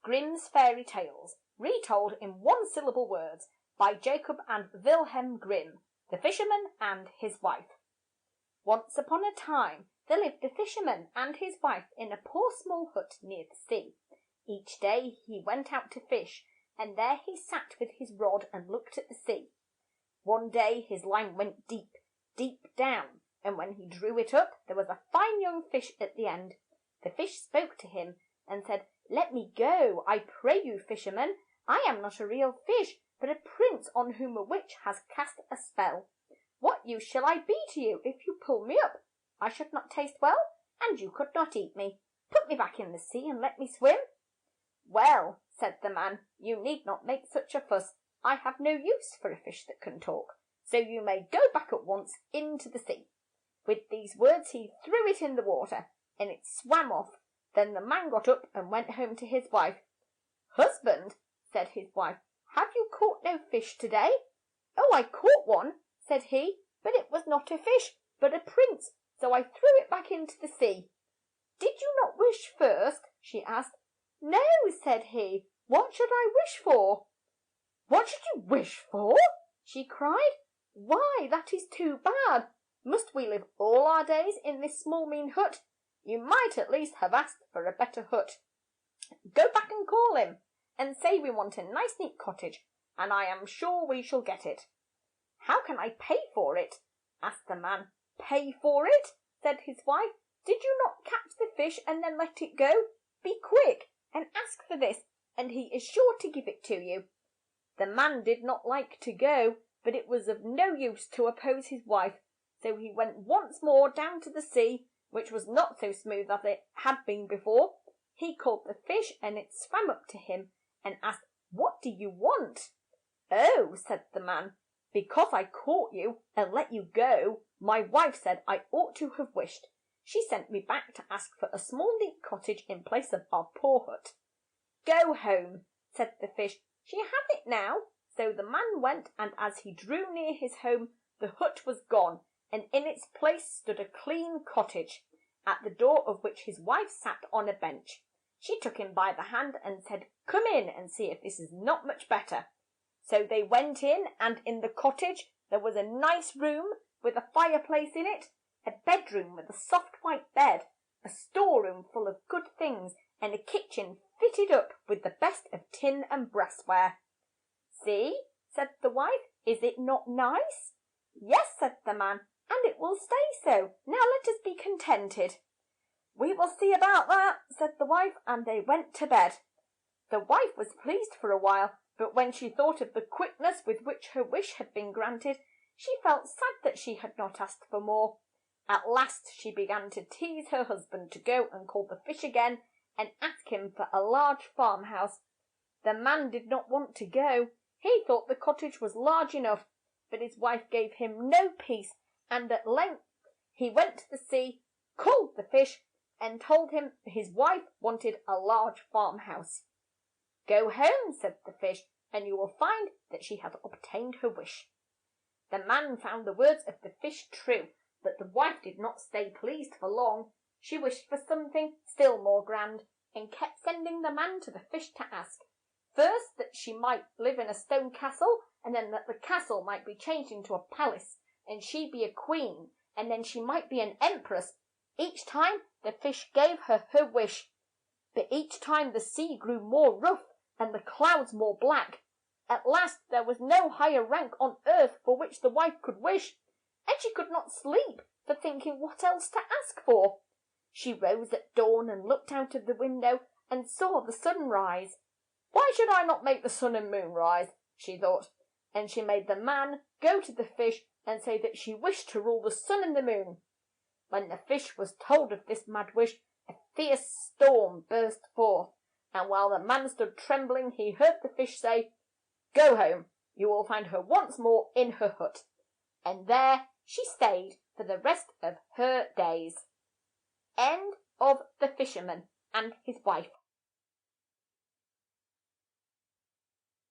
Grimm's Fairy Tales, retold in one-syllable words by Jacob and Wilhelm Grimm, the fisherman and his wife. Once upon a time there lived a fisherman and his wife in a poor small hut near the sea. Each day he went out to fish, and there he sat with his rod and looked at the sea. One day his line went deep, deep down, and when he drew it up there was a fine young fish at the end. The fish spoke to him and said, "Let me go, I pray you, fisherman. I am not a real fish, but a prince on whom a witch has cast a spell. What use shall I be to you if you pull me up? I should not taste well, and you could not eat me. Put me back in the sea and let me swim." "Well," said the man, "you need not make such a fuss. I have no use for a fish that can talk, so you may go back at once into the sea." With these words he threw it in the water, and it swam off. Then the man got up and went home to his wife. "Husband," said his wife, "have you caught no fish today?" "Oh, I caught one," said he, "but it was not a fish, but a prince, so I threw it back into the sea." "Did you not wish first?" she asked. "No," said he. "What should I wish for?" "What should you wish for?" she cried. "Why, that is too bad. Must we live all our days in this small mean hut? You might at least have asked for a better hut. Go back and call him, and say we want a nice neat cottage, and I am sure we shall get it." "How can I pay for it?" asked the man. "Pay for it?" said his wife. "Did you not catch the fish and then let it go? Be quick and ask for this, and he is sure to give it to you." The man did not like to go, but it was of no use to oppose his wife, so he went once more down to the sea, which was not so smooth as it had been before. He called the fish, and it swam up to him and asked, "What do you want?" "Oh," said the man, "because I caught you and let you go, my wife said I ought to have wished. She sent me back to ask for a small neat cottage in place of our poor hut." "Go home," said the fish. "She have it now." So the man went, and as he drew near his home, the hut was gone, and in its place stood a clean cottage, at the door of which his wife sat on a bench. She took him by the hand and said, "Come in and see if this is not much better." So they went in, and in the cottage there was a nice room with a fireplace in it, a bedroom with a soft white bed, a storeroom full of good things, and a kitchen fitted up with the best of tin and brassware. "See," said the wife, "is it not nice?" "Yes," said the man, "and it will stay so. Now let us be contented." "We will see about that," said the wife, and they went to bed. The wife was pleased for a while, but when she thought of the quickness with which her wish had been granted, she felt sad that she had not asked for more. At last she began to tease her husband to go and call the fish again and ask him for a large farmhouse. The man did not want to go. He thought the cottage was large enough, but his wife gave him no peace, and at length he went to the sea, called the fish, and told him his wife wanted a large farmhouse. "Go home," said the fish, "and you will find that she has obtained her wish." The man found the words of the fish true, but the wife did not stay pleased for long. She wished for something still more grand, and kept sending the man to the fish to ask, first that she might live in a stone castle, and then that the castle might be changed into a palace, and she be a queen, and then she might be an empress. Each time the fish gave her her wish, but each time the sea grew more rough and the clouds more black. At last there was no higher rank on earth for which the wife could wish, and she could not sleep for thinking what else to ask for. She rose at dawn and looked out of the window and saw the sun rise. "Why should I not make the sun and moon rise?" she thought, and she made the man go to the fish and say that she wished to rule the sun and the moon. When the fish was told of this mad wish, a fierce storm burst forth, and while the man stood trembling, he heard the fish say, "Go home, you will find her once more in her hut." And there she stayed for the rest of her days. End of The Fisherman and His Wife.